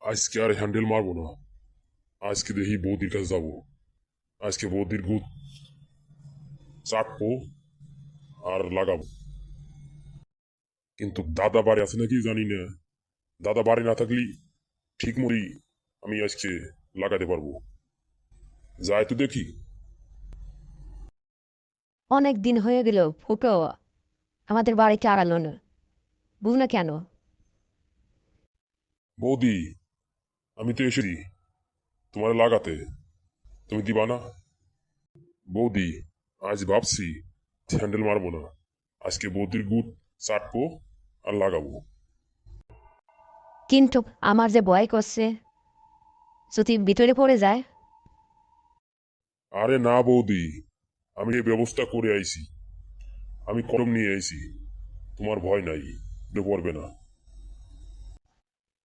আজকে আর হ্যান্ডেল মারবো না। আজকে দেখি বৌদির কাছে যাবো। আজকে বৌদির গুড় চাটবো আর লাগাবো। কিন্তু দাদা বাড়ি আছে নাকি জানি না। দাদা বাড়ি না থাকলে ঠিক মরি আমি আজকে লাগাতে পারবো। যাই তো দেখি। অনেক দিন হয়ে গেল ফুটো আমাদের বাড়িতে আড়ালো না, বুঝ না কেন? বৌদি, আমি তো এসেছি তোমার লাগাতে, তুমি দিবা না? বৌদি, আজ ভাবছি হ্যান্ডেল মারবো না। আজকে বৌদির গুড় চাটবো আর লাগাবো। কিন্তু আমার যে ভয় করছে, যদি ভিতরে পড়ে যায়। আরে না বৌদি, আমি এই ব্যবস্থা করে আইছি। আমি কলম নিয়ে আইছি, তোমার ভয় নাই, পড়বে না।